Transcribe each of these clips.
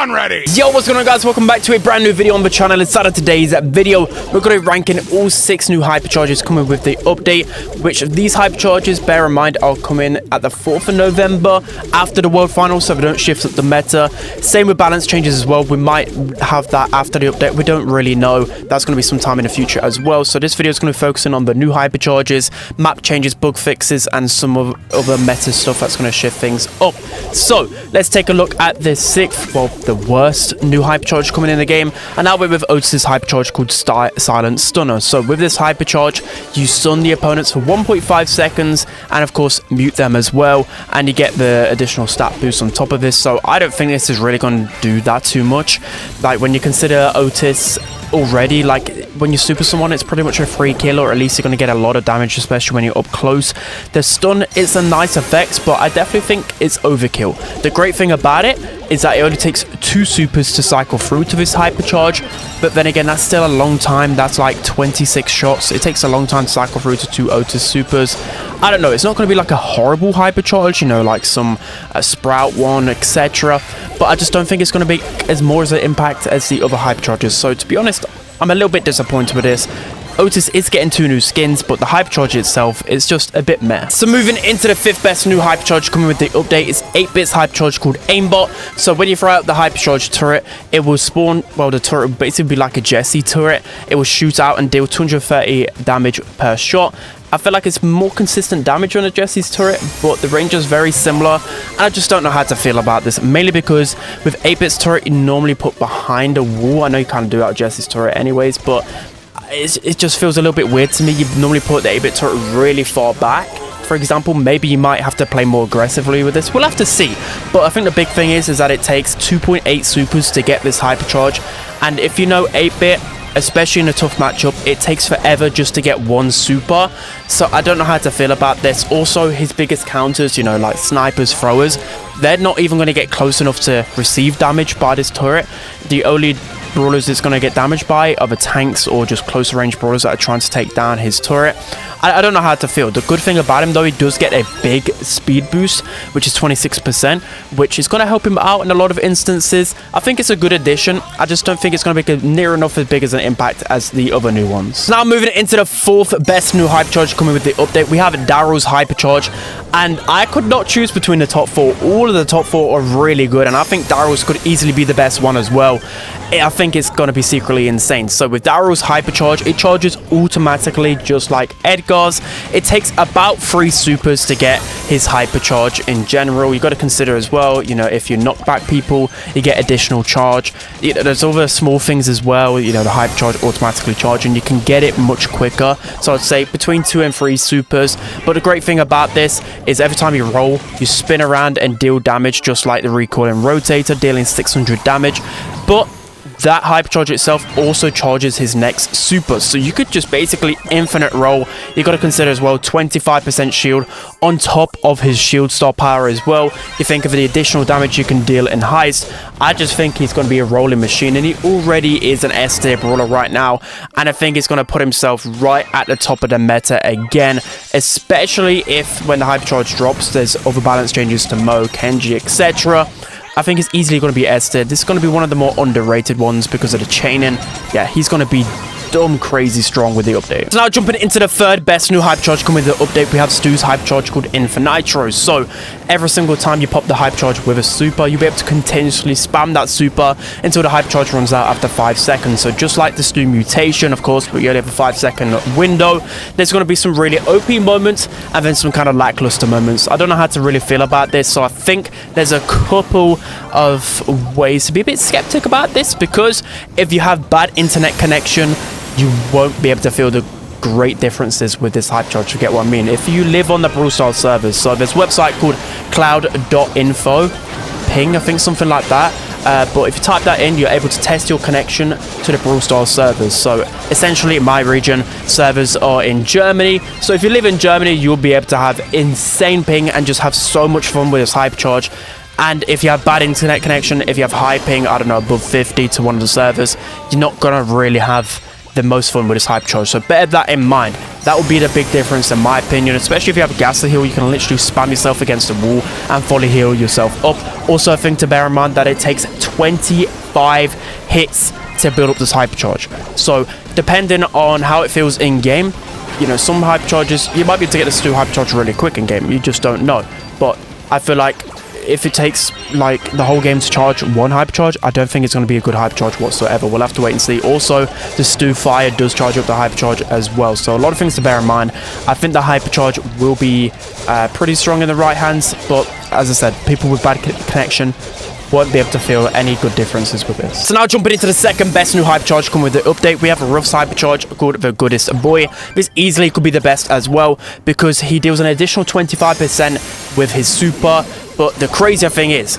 gun ready. Yo, what's going on, guys? Welcome back to a brand new video on the channel. Inside of today's video, we're going to be ranking all 6 new hypercharges coming with the update, which these hypercharges, bear in mind, are coming at the 4th of November after the World Finals, so we don't shift up the meta. Same with balance changes as well. We might have that after the update. We don't really know. That's going to be some time in the future as well. So this video is going to be focusing on the new hypercharges, map changes, bug fixes, and some of other meta stuff that's going to shift things up. So let's take a look at the 6th, well, the worst new hypercharge coming in the game, and now we're with Otus's hypercharge called Silent Stunner. So with this hypercharge, you stun the opponents for 1.5 seconds, and of course mute them as well, and you get the additional stat boost on top of this. So I don't think this is really going to do that too much. Like, when you consider Otus already, like, when you super someone, it's pretty much a free kill, or at least you're going to get a lot of damage, especially when you're up close. The stun is a nice effect, but I definitely think it's overkill. The great thing about it is that it only takes 2 supers to cycle through to this hypercharge, but then again, that's still a long time. That's like 26 shots. It takes a long time to cycle through to 2 Otus supers. I don't know, it's not going to be like a horrible hypercharge, you know, like some Sprout one, etc., but I just don't think it's going to be as more as an impact as the other hypercharges. So to be honest, I'm a little bit disappointed with this. Otus is getting 2 new skins, but the hypercharge itself is just a bit meh. So moving into the 5th best new hypercharge coming with the update is 8-bit's hypercharge called Aimbot. So when you throw out the hypercharge turret, it will spawn, well, the turret will basically be like a Jesse turret. It will shoot out and deal 230 damage per shot. I feel like it's more consistent damage on a Jesse's turret, but the range is very similar, and I just don't know how to feel about this, mainly because with 8-bit's turret, you normally put behind a wall. I know you can't do that with Jesse's turret anyways, but it just feels a little bit weird to me. You normally put the 8-bit turret really far back. For example, maybe you might have to play more aggressively with this. We'll have to see. But I think the big thing is that it takes 2.8 supers to get this hypercharge, and if you know 8-bit, especially in a tough matchup, it takes forever just to get 1 super. So I don't know how to feel about this. Also, his biggest counters, you know, like snipers, throwers, they're not even going to get close enough to receive damage by this turret. The only brawlers it's going to get damaged by are the tanks or just closer range brawlers that are trying to take down his turret. I don't know how to feel. The good thing about him, though, he does get a big speed boost, which is 26%, which is going to help him out in a lot of instances. I think it's a good addition. I just don't think it's going to be near enough as big as an impact as the other new ones. Now moving into the 4th best new hypercharge coming with the update, we have Daryl's hypercharge, and I could not choose between the top 4. All of the top 4 are really good, and I think Daryl's could easily be the best one as well. I think it's going to be secretly insane. So with Daryl's hypercharge, it charges automatically just like Edgar's. It takes about 3 supers to get his hypercharge in general. You got to consider as well, you know, if you knock back people, you get additional charge. You know, there's other small things as well, you know, the hypercharge automatically charging. You can get it much quicker. So I'd say between 2 and 3 supers. But the great thing about this is every time you roll, you spin around and deal damage just like the recoil and rotator, dealing 600 damage. But that hypercharge itself also charges his next super, so you could just basically infinite roll. You got to consider as well 25% shield on top of his shield star power as well. You think of the additional damage you can deal in Heist. I just think he's going to be a rolling machine, and he already is an S tier brawler right now, and I think he's going to put himself right at the top of the meta again, especially if when the hypercharge drops, there's other balance changes to Mo, Kenji, etc. I think it's easily going to be S tier. This is going to be one of the more underrated ones because of the chaining. Yeah, he's going to be dumb crazy strong with the update. So now jumping into the 3rd best new hypercharge coming with the update, we have Stu's hypercharge called Infan. So every single time you pop the hypercharge with a super, you'll be able to continuously spam that super until the hypercharge runs out after 5 seconds. So just like the Stu mutation, of course, but you only have a 5-second window. There's going to be some really OP moments and then some kind of lackluster moments. I don't know how to really feel about this, so I think there's a couple of ways to be a bit skeptic about this, because if you have bad internet connection, you won't be able to feel the great differences with this hypercharge, you get what I mean. If you live on the Brawl Style servers, so there's a website called cloud.info, ping, I think, something like that. But if you type that in, you're able to test your connection to the Brawl Style servers. So essentially, in my region, servers are in Germany. So if you live in Germany, you'll be able to have insane ping and just have so much fun with this hypercharge. And if you have bad internet connection, if you have high ping, I don't know, above 50 to one of the servers, you're not going to really have the most fun with this Hypercharge. So bear that in mind. That would be the big difference in my opinion, especially if you have a gas heal. You can literally spam yourself against the wall and fully heal yourself up. Also, a thing to bear in mind that it takes 25 hits to build up this Hypercharge. So depending on how it feels in game, you know, some Hypercharges, you might be able to get this to Hypercharge really quick in game. You just don't know. But I feel like if it takes like the whole game to charge one Hypercharge, I don't think it's going to be a good Hypercharge whatsoever. We'll have to wait and see. Also, the Stew Fire does charge up the Hypercharge as well. So a lot of things to bear in mind. I think the Hypercharge will be pretty strong in the right hands. But as I said, people with bad connection won't be able to feel any good differences with this. So now jumping into the second best new Hypercharge come with the update, we have a Ruff's Hypercharge called the Goodest Boy. This easily could be the best as well because he deals an additional 25% with his super. But the crazier thing is,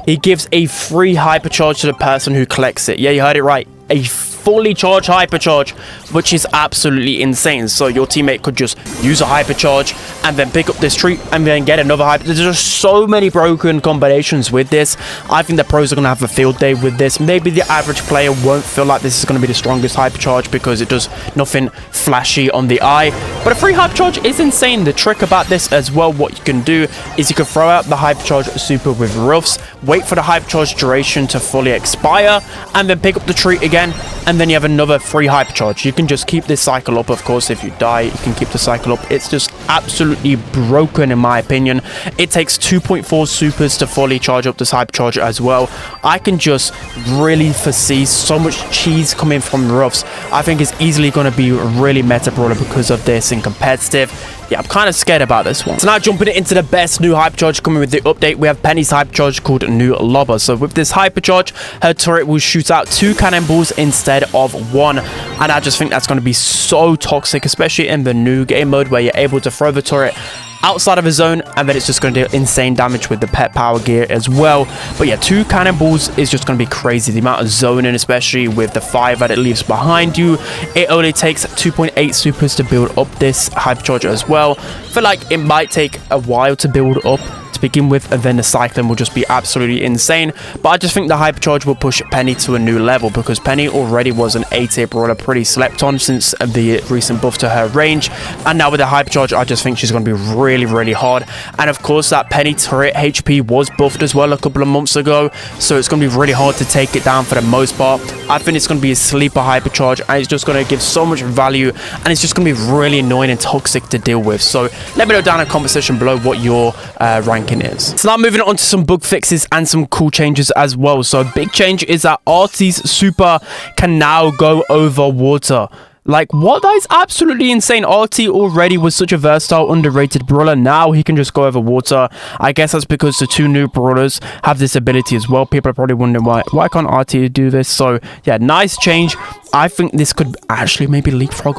he gives a free Hypercharge to the person who collects it. Yeah, you heard it right. A fully charged Hypercharge, which is absolutely insane. So your teammate could just use a Hypercharge and then pick up this treat and then get another Hypercharge. There's just so many broken combinations with this. I think the pros are going to have a field day with this. Maybe the average player won't feel like this is going to be the strongest Hypercharge because it does nothing flashy on the eye. But a free Hypercharge is insane. The trick about this as well, what you can do is you can throw out the Hypercharge super with Ruffs, wait for the Hypercharge duration to fully expire, and then pick up the treat again, and then you have another free Hypercharge. You can just keep this cycle up. Of course, if you die, you can keep the cycle up. It's just absolutely broken in my opinion. It takes 2.4 supers to fully charge up this Hypercharge as well. I can just really foresee so much cheese coming from Ruffs. I think it's easily going to be a really meta brawler because of this in competitive. Yeah, I'm kind of scared about this one. So now jumping into the best new Hypercharge coming with the update, we have Penny's Hypercharge called New Lobber. So with this Hypercharge, her turret will shoot out 2 cannonballs instead of 1. And I just think that's going to be so toxic, especially in the new game mode where you're able to throw the turret outside of a zone and then it's just going to do insane damage with the pet power gear as well. But yeah, 2 cannonballs is just going to be crazy. The amount of zoning, especially with the 5 that it leaves behind you. It only takes 2.8 supers to build up this Hypercharge as well. I feel like it might take a while to build up to begin with, and then the cycling will just be absolutely insane. But I just think the Hypercharge will push Penny to a new level because Penny already was an A-tier brawler, pretty slept on since the recent buff to her range, and now with the Hypercharge I just think she's going to be really hard. And of course that Penny turret HP was buffed as well a couple of months ago, so it's going to be really hard to take it down for the most part. I think it's going to be a sleeper Hypercharge and it's just going to give so much value, and it's just going to be really annoying and toxic to deal with. So let me know down in the comment section below what your ranking is. So now moving on to some bug fixes and some cool changes as well. So a big change is that Artie's super can now go over water. Like, what? That is absolutely insane. RT already was such a versatile, underrated brawler. Now he can just go over water. I guess that's because the 2 new brawlers have this ability as well. People are probably wondering why can't RT do this? So yeah, nice change. I think this could actually maybe leapfrog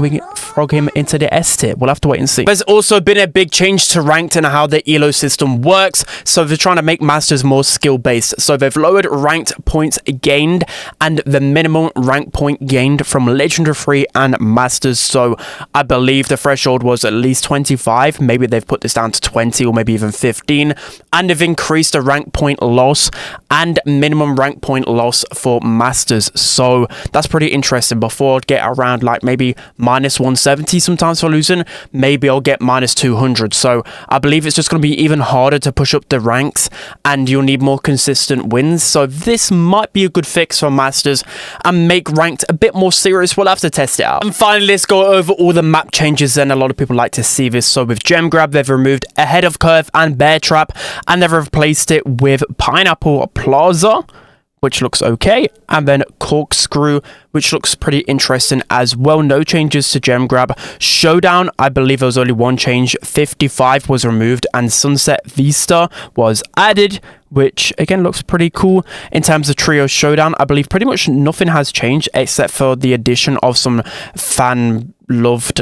him into the S tier. We'll have to wait and see. There's also been a big change to ranked and how the elo system works. So they're trying to make masters more skill based. So they've lowered ranked points gained and the minimum rank point gained from legendary 3 and masters. So I believe the threshold was at least 25. Maybe they've put this down to 20 or maybe even 15. And they've increased the rank point loss and minimum rank point loss for masters. So that's pretty interesting. Before I'd get around like maybe minus 170 sometimes for losing. Maybe I'll get minus 200. So I believe it's just going to be even harder to push up the ranks and you'll need more consistent wins. So this might be a good fix for masters and make ranked a bit more serious. We'll have to test it out. And finally, let's go over all the map changes. And a lot of people like to see this. So with Gem Grab, they've removed Ahead of Curve and Bear Trap, and they've replaced it with Pineapple Plaza, which looks okay, and then Corkscrew, which looks pretty interesting as well. No changes to Gem Grab. Showdown, I believe there was only one change. 55 was removed and Sunset Vista was added, which again looks pretty cool. In terms of Trio Showdown, I believe pretty much nothing has changed except for the addition of some fan-loved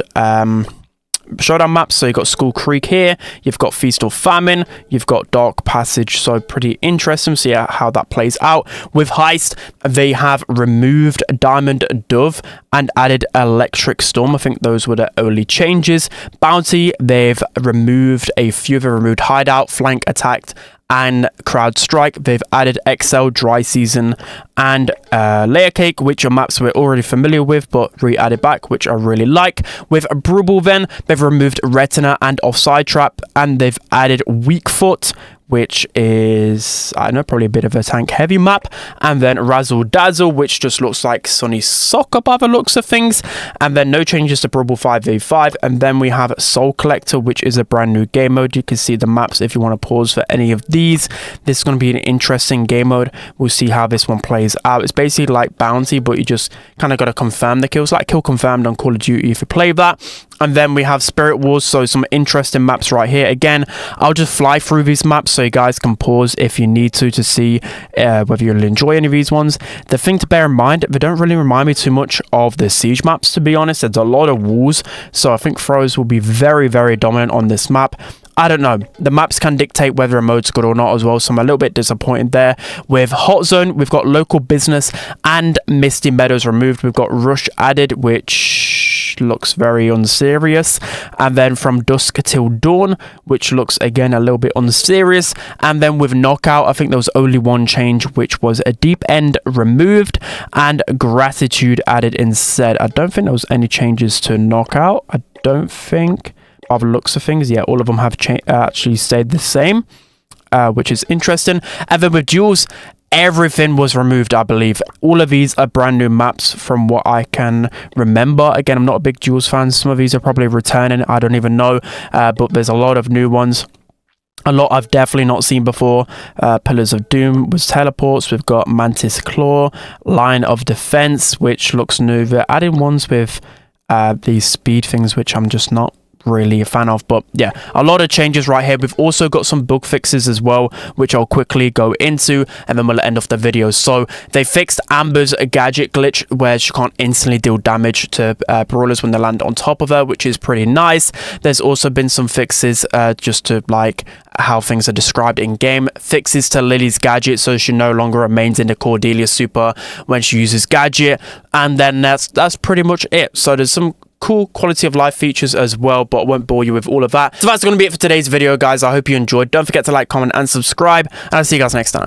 showdown maps. So you've got Skull Creek here, you've got Feast or Famine, you've got Dark Passage, so pretty interesting. See how that plays out. With Heist, they have removed Diamond Dove and added Electric Storm. I think those were the only changes. Bounty, they've removed a few. They removed Hideout, Flank Attacked, and Crowd Strike. They've added XL, Dry Season, and Layer Cake, which are maps we're already familiar with, but re-added back, which I really like. With Brawl then, they've removed Retina and Offside Trap, and they've added Weak Foot, which is, I don't know, probably a bit of a tank heavy map, and then Razzle Dazzle, which just looks like Sunny Soccer by the looks of things, and then no changes to Brawl 5v5, and then we have Soul Collector, which is a brand new game mode. You can see the maps if you want to pause for any of these. This is going to be an interesting game mode. We'll see how this one plays out. It's basically like Bounty, but you just kind of got to confirm the kills, like Kill Confirmed on Call of Duty if you play that. And then we have Spirit Wars, so some interesting maps right here. Again, I'll just fly through these maps so you guys can pause if you need to see whether you'll enjoy any of these ones. The thing to bear in mind, they don't really remind me too much of the Siege maps, to be honest. There's a lot of walls, so I think throws will be very, very dominant on this map. I don't know. The maps can dictate whether a mode's good or not as well, so I'm a little bit disappointed there. With Hot Zone, we've got Local Business and Misty Meadows removed. We've got Rush added, which looks very unserious. And then From Dusk Till Dawn, which looks, again, a little bit unserious. And then with Knockout, I think there was only one change, which was a Deep End removed and Gratitude added instead. I don't think there was any changes to Knockout. I don't think. By the looks of things, yeah, all of them have actually stayed the same, which is interesting. And then with Duels, everything was removed, I believe. All of these are brand new maps from what I can remember. Again, I'm not a big Duels fan. Some of these are probably returning. I don't even know, but there's a lot of new ones. A lot I've definitely not seen before. Pillars of Doom was teleports. We've got Mantis Claw, Line of Defense, which looks new. They're adding ones with these speed things, which I'm just not really a fan of, but yeah, a lot of changes right here. We've also got some bug fixes as well, which I'll quickly go into, and then we'll end off the video. So they fixed Amber's gadget glitch where she can't instantly deal damage to brawlers when they land on top of her, which is pretty nice. There's also been some fixes just to like how things are described in game. Fixes to Lily's gadget, so she no longer remains in the Cordelia super when she uses gadget, and then that's pretty much it. So there's some cool quality of life features as well, but I won't bore you with all of that. So that's going to be it for today's video, guys. I hope you enjoyed. Don't forget to like, comment, and subscribe, and I'll see you guys next time.